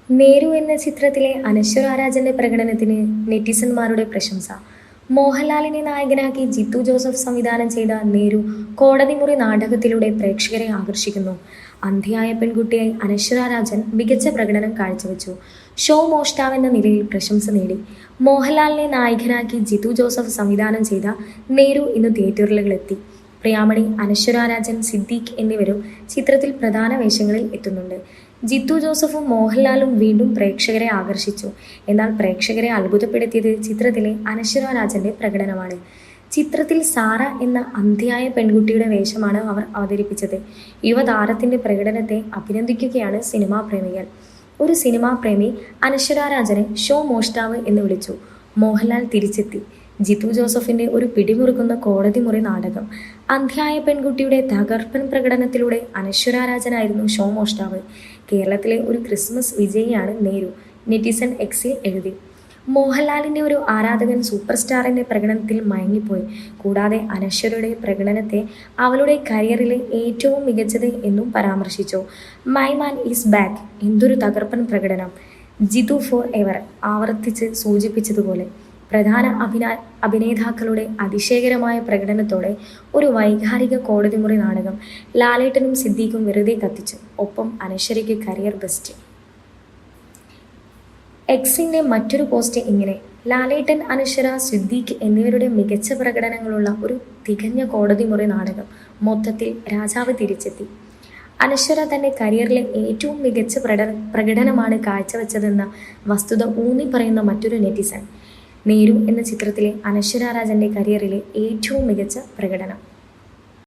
നേരു എന്ന ചിത്രത്തിലെ അനശ്വര രാജന്റെ പ്രകടനത്തിന് നെറ്റിസന്മാരുടെ പ്രശംസ. മോഹൻലാലിനെ നായകനാക്കി ജിത്തു ജോസഫ് സംവിധാനം ചെയ്ത നേരു കോടതിമുറി നാടകത്തിലൂടെ പ്രേക്ഷകരെ ആകർഷിക്കുന്നു. അന്ധയായ പെൺകുട്ടിയായി അനശ്വര രാജൻ മികച്ച പ്രകടനം കാഴ്ചവെച്ചു. ഷോ മോഷ്ടാവ് എന്ന നിലയിൽ പ്രശംസ നേടി. മോഹൻലാലിനെ നായകനാക്കി ജിത്തു ജോസഫ് സംവിധാനം ചെയ്ത നേരു ഇന്ന് തിയേറ്ററുകളിലെത്തി. പ്രിയാമണി, അനശ്വര രാജൻ, സിദ്ദീഖ് എന്നിവരും ചിത്രത്തിൽ പ്രധാന വേഷങ്ങളിൽ എത്തുന്നുണ്ട്. ജിത്തു ജോസഫും മോഹൻലാലും വീണ്ടും പ്രേക്ഷകരെ ആകർഷിച്ചു. എന്നാൽ പ്രേക്ഷകരെ അത്ഭുതപ്പെടുത്തിയത് ചിത്രത്തിലെ അനശ്വര രാജന്റെ പ്രകടനമാണ്. ചിത്രത്തിൽ സാറ എന്ന അന്ധയായ പെൺകുട്ടിയുടെ വേഷമാണ് അവർ അവതരിപ്പിച്ചത്. യുവതാരത്തിന്റെ പ്രകടനത്തെ അഭിനന്ദിക്കുകയാണ് സിനിമാ പ്രേമികൾ. ഒരു സിനിമാ പ്രേമി അനശ്വര രാജനെ ഷോ മോഷ്ടാവ് എന്ന് വിളിച്ചു. മോഹൻലാൽ തിരിച്ചെത്തി. ജിത്തു ജോസഫിന്റെ ഒരു പിടിമുറുക്കുന്ന കോടതിമുറി നാടകം. അന്ധയായ പെൺകുട്ടിയുടെ തകർപ്പൻ പ്രകടനത്തിലൂടെ അനശ്വര രാജനായിരുന്നു ഷോ മോഷ്ടാവ്. കേരളത്തിലെ ഒരു ക്രിസ്മസ് വിജയിയാണ് നേരു, നെറ്റിസൺ എക്സിൽ എഴുതി. മോഹൻലാലിന്റെ ഒരു ആരാധകൻ സൂപ്പർ സ്റ്റാറിന്റെ പ്രകടനത്തിൽ മയങ്ങിപ്പോയി. കൂടാതെ അനശ്വരയുടെ പ്രകടനത്തെ അവളുടെ കരിയറിലെ ഏറ്റവും മികച്ചത് എന്നും പരാമർശിച്ചു. My man is back. എന്തൊരു തകർപ്പൻ പ്രകടനം. ജിതു ഫോർ എവർ ആവർത്തിച്ച് സൂചിപ്പിച്ചതുപോലെ പ്രധാന അഭിനേതാക്കളുടെ അതിശയകരമായ പ്രകടനത്തോടെ ഒരു വൈകാരിക കോടതിമുറി നാടകം ലാലേട്ടനും സിദ്ദീഖും വെറുതെ കത്തിച്ചു. ഒപ്പം അനശ്വരയ്ക്ക് കരിയർ ബെസ്റ്റ്. എക്സിന്റെ മറ്റൊരു പോസ്റ്റ് ഇങ്ങനെ: ലാലേട്ടൻ, അനശ്വര, സിദ്ദീഖ് എന്നിവരുടെ മികച്ച പ്രകടനങ്ങളുള്ള ഒരു തികഞ്ഞ കോടതിമുറി നാടകം. മൊത്തത്തിൽ രാജാവ് തിരിച്ചെത്തി. അനശ്വര തന്റെ കരിയറിലെ ഏറ്റവും മികച്ച പ്രകടനമാണ് കാഴ്ചവെച്ചതെന്ന വസ്തുത ഊന്നി പറയുന്ന മറ്റൊരു നെറ്റിസൺ. നേരു എന്ന ചിത്രത്തിലെ അനശ്വര രാജന്റെ കരിയറിലെ ഏറ്റവും മികച്ച പ്രകടനം.